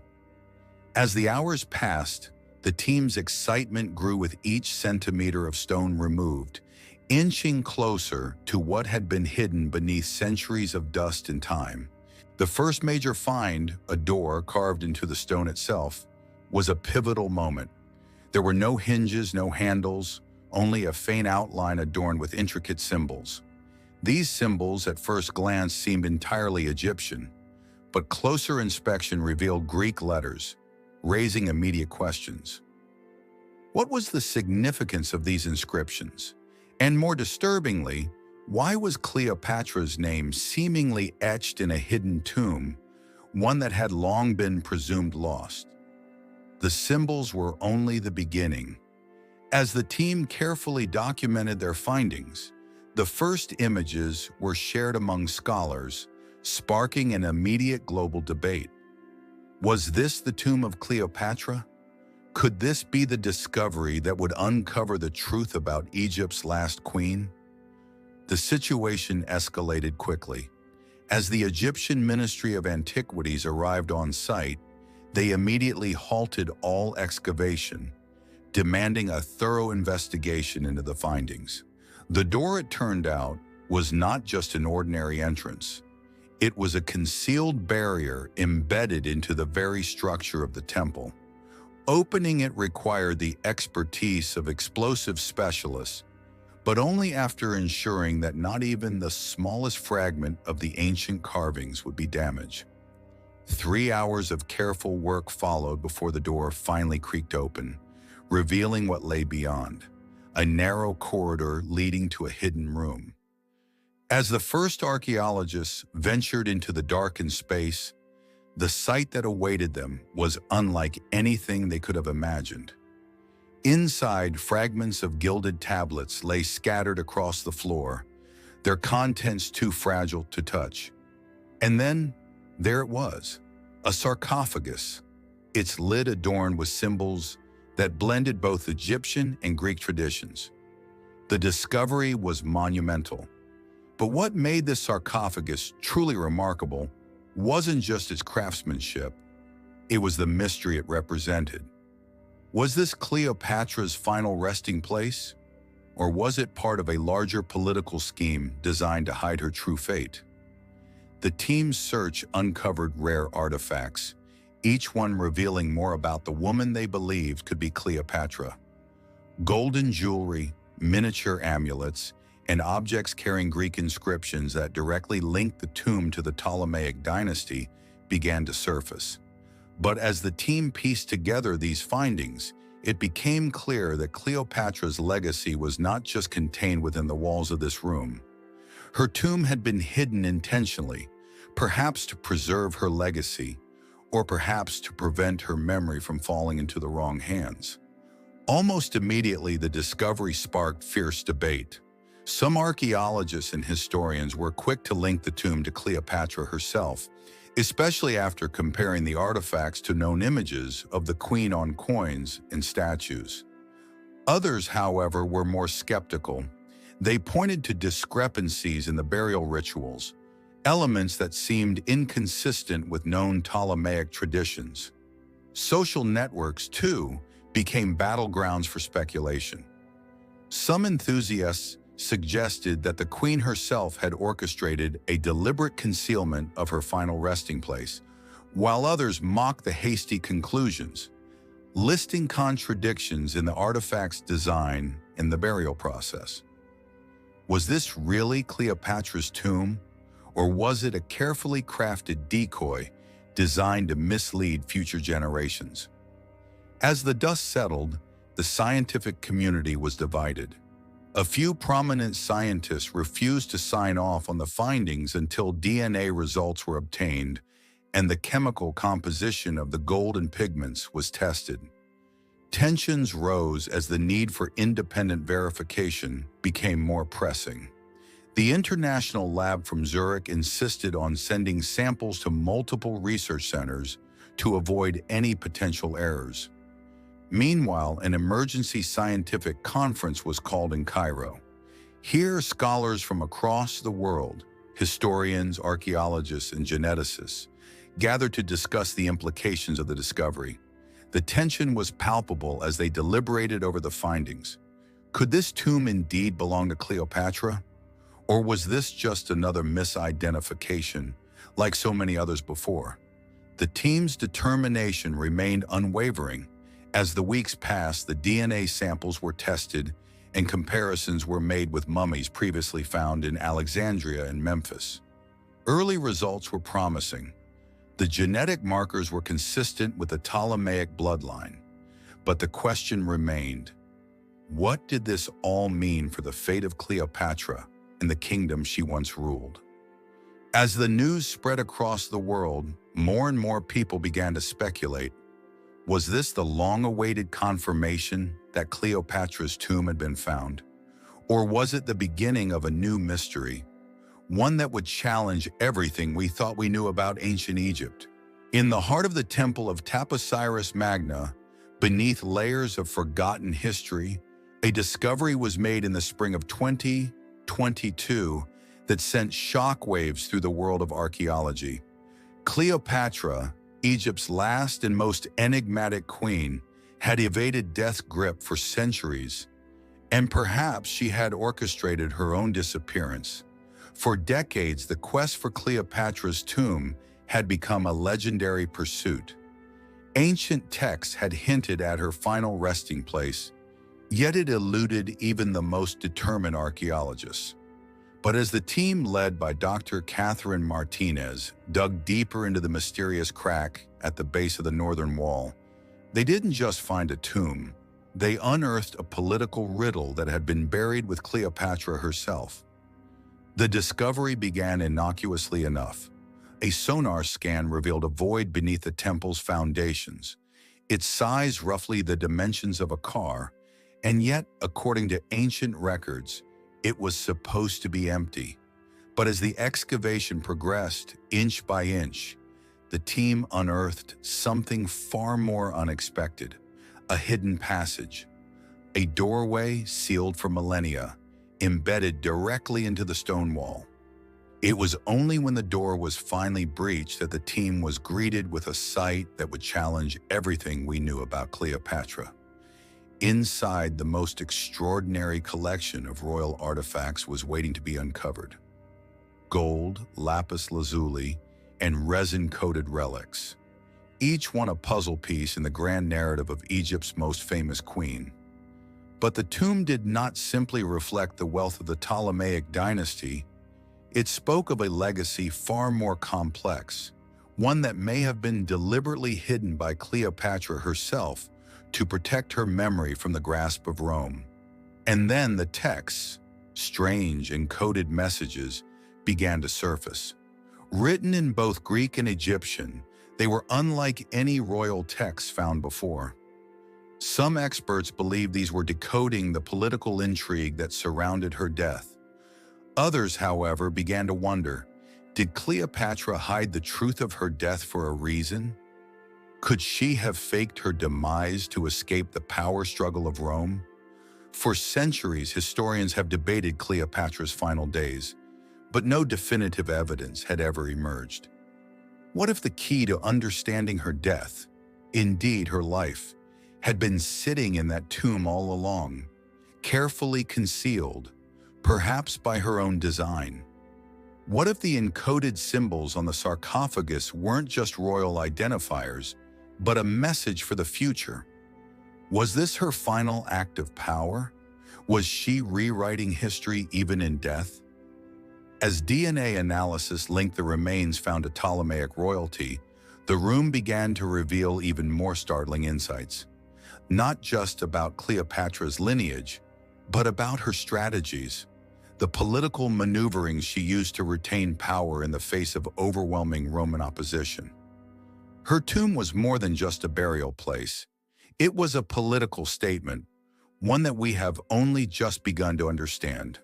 As the hours passed, the team's excitement grew with each centimeter of stone removed, inching closer to what had been hidden beneath centuries of dust and time. The first major find, a door carved into the stone itself, was a pivotal moment. There were no hinges, no handles, only a faint outline adorned with intricate symbols. These symbols at first glance seemed entirely Egyptian, but closer inspection revealed Greek letters, raising immediate questions. What was the significance of these inscriptions? And more disturbingly, why was Cleopatra's name seemingly etched in a hidden tomb, one that had long been presumed lost? The symbols were only the beginning. As the team carefully documented their findings, the first images were shared among scholars, sparking an immediate global debate. Was this the tomb of Cleopatra? Could this be the discovery that would uncover the truth about Egypt's last queen? The situation escalated quickly. As the Egyptian Ministry of Antiquities arrived on site, they immediately halted all excavation, demanding a thorough investigation into the findings. The door, it turned out, was not just an ordinary entrance. It was a concealed barrier embedded into the very structure of the temple. Opening it required the expertise of explosive specialists, but only after ensuring that not even the smallest fragment of the ancient carvings would be damaged. 3 hours of careful work followed before the door finally creaked open, revealing what lay beyond, a narrow corridor leading to a hidden room. As the first archaeologists ventured into the darkened space, the sight that awaited them was unlike anything they could have imagined. Inside, fragments of gilded tablets lay scattered across the floor, their contents too fragile to touch. And then, there it was, a sarcophagus, its lid adorned with symbols that blended both Egyptian and Greek traditions. The discovery was monumental. But what made this sarcophagus truly remarkable wasn't just its craftsmanship, it was the mystery it represented. Was this Cleopatra's final resting place? Or was it part of a larger political scheme designed to hide her true fate? The team's search uncovered rare artifacts, each one revealing more about the woman they believed could be Cleopatra. Golden jewelry, miniature amulets, and objects carrying Greek inscriptions that directly linked the tomb to the Ptolemaic dynasty began to surface. But as the team pieced together these findings, it became clear that Cleopatra's legacy was not just contained within the walls of this room. Her tomb had been hidden intentionally, perhaps to preserve her legacy, or perhaps to prevent her memory from falling into the wrong hands. Almost immediately, the discovery sparked fierce debate. Some archaeologists and historians were quick to link the tomb to Cleopatra herself, especially after comparing the artifacts to known images of the queen on coins and statues. Others, however, were more skeptical. They pointed to discrepancies in the burial rituals, elements that seemed inconsistent with known Ptolemaic traditions. Social networks, too, became battlegrounds for speculation. Some enthusiasts suggested that the queen herself had orchestrated a deliberate concealment of her final resting place, while others mocked the hasty conclusions, listing contradictions in the artifact's design and the burial process. Was this really Cleopatra's tomb, or was it a carefully crafted decoy designed to mislead future generations? As the dust settled, the scientific community was divided. A few prominent scientists refused to sign off on the findings until DNA results were obtained and the chemical composition of the gold and pigments was tested. Tensions rose as the need for independent verification became more pressing. The international lab from Zurich insisted on sending samples to multiple research centers to avoid any potential errors. Meanwhile, an emergency scientific conference was called in Cairo. Here, scholars from across the world, historians, archaeologists, and geneticists, gathered to discuss the implications of the discovery. The tension was palpable as they deliberated over the findings. Could this tomb indeed belong to Cleopatra? Or was this just another misidentification, like so many others before? The team's determination remained unwavering. As the weeks passed, the DNA samples were tested and comparisons were made with mummies previously found in Alexandria and Memphis. Early results were promising. The genetic markers were consistent with the Ptolemaic bloodline, but the question remained: what did this all mean for the fate of Cleopatra and the kingdom she once ruled? As the news spread across the world, more and more people began to speculate. Was this the long-awaited confirmation that Cleopatra's tomb had been found? Or was it the beginning of a new mystery, one that would challenge everything we thought we knew about ancient Egypt? In the heart of the Temple of Taposiris Magna, beneath layers of forgotten history, a discovery was made in the spring of 2022 that sent shockwaves through the world of archaeology. Cleopatra, Egypt's last and most enigmatic queen, had evaded death's grip for centuries, and perhaps she had orchestrated her own disappearance. For decades, the quest for Cleopatra's tomb had become a legendary pursuit. Ancient texts had hinted at her final resting place, yet it eluded even the most determined archaeologists. But as the team led by Dr. Catherine Martinez dug deeper into the mysterious crack at the base of the northern wall, they didn't just find a tomb. They unearthed a political riddle that had been buried with Cleopatra herself. The discovery began innocuously enough. A sonar scan revealed a void beneath the temple's foundations, its size roughly the dimensions of a car, and yet, according to ancient records, it was supposed to be empty. But as the excavation progressed, inch by inch, the team unearthed something far more unexpected: a hidden passage, a doorway sealed for millennia, embedded directly into the stone wall. It was only when the door was finally breached that the team was greeted with a sight that would challenge everything we knew about Cleopatra. Inside, the most extraordinary collection of royal artifacts was waiting to be uncovered. Gold, lapis lazuli, and resin-coated relics, each one a puzzle piece in the grand narrative of Egypt's most famous queen. But the tomb did not simply reflect the wealth of the Ptolemaic dynasty. It spoke of a legacy far more complex, one that may have been deliberately hidden by Cleopatra herself to protect her memory from the grasp of Rome. And then the texts, strange encoded messages, began to surface. Written in both Greek and Egyptian, they were unlike any royal texts found before. Some experts believe these were decoding the political intrigue that surrounded her death. Others, however, began to wonder, did Cleopatra hide the truth of her death for a reason? Could she have faked her demise to escape the power struggle of Rome? For centuries, historians have debated Cleopatra's final days, but no definitive evidence had ever emerged. What if the key to understanding her death, indeed her life, had been sitting in that tomb all along, carefully concealed, perhaps by her own design? What if the encoded symbols on the sarcophagus weren't just royal identifiers, but a message for the future? Was this her final act of power? Was she rewriting history even in death? As DNA analysis linked the remains found to Ptolemaic royalty, the room began to reveal even more startling insights. Not just about Cleopatra's lineage, but about her strategies, the political maneuverings she used to retain power in the face of overwhelming Roman opposition. Her tomb was more than just a burial place. It was a political statement, one that we have only just begun to understand.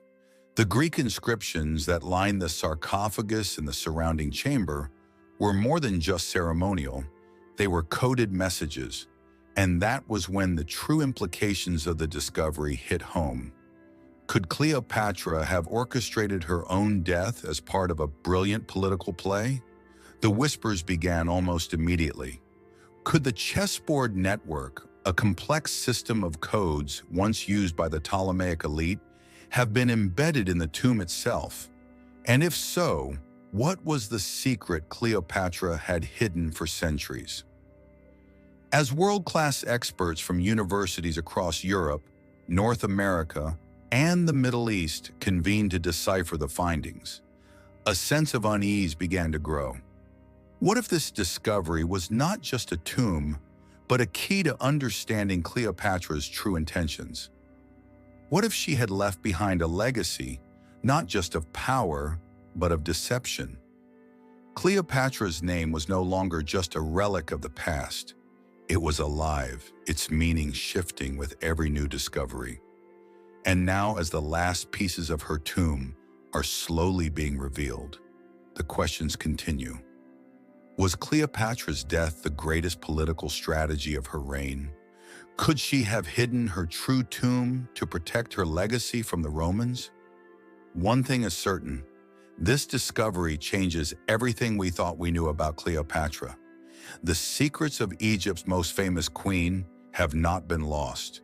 The Greek inscriptions that lined the sarcophagus and the surrounding chamber were more than just ceremonial. They were coded messages, and that was when the true implications of the discovery hit home. Could Cleopatra have orchestrated her own death as part of a brilliant political play? The whispers began almost immediately. Could the chessboard network, a complex system of codes once used by the Ptolemaic elite, have been embedded in the tomb itself? And if so, what was the secret Cleopatra had hidden for centuries? As world-class experts from universities across Europe, North America, and the Middle East convened to decipher the findings, a sense of unease began to grow. What if this discovery was not just a tomb, but a key to understanding Cleopatra's true intentions? What if she had left behind a legacy, not just of power, but of deception? Cleopatra's name was no longer just a relic of the past. It was alive, its meaning shifting with every new discovery. And now, as the last pieces of her tomb are slowly being revealed, the questions continue. Was Cleopatra's death the greatest political strategy of her reign? Could she have hidden her true tomb to protect her legacy from the Romans? One thing is certain, this discovery changes everything we thought we knew about Cleopatra. The secrets of Egypt's most famous queen have not been lost.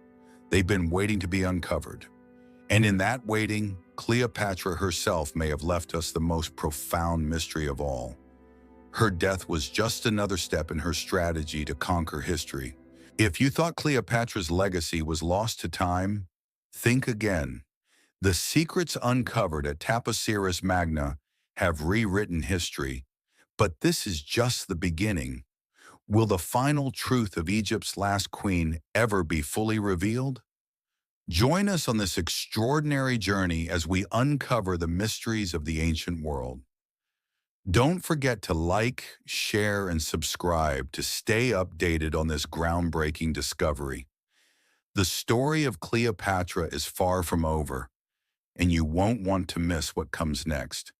They've been waiting to be uncovered. And in that waiting, Cleopatra herself may have left us the most profound mystery of all. Her death was just another step in her strategy to conquer history. If you thought Cleopatra's legacy was lost to time, think again. The secrets uncovered at Taposiris Magna have rewritten history, but this is just the beginning. Will the final truth of Egypt's last queen ever be fully revealed? Join us on this extraordinary journey as we uncover the mysteries of the ancient world. Don't forget to like, share, and subscribe to stay updated on this groundbreaking discovery. The story of Cleopatra is far from over, and you won't want to miss what comes next.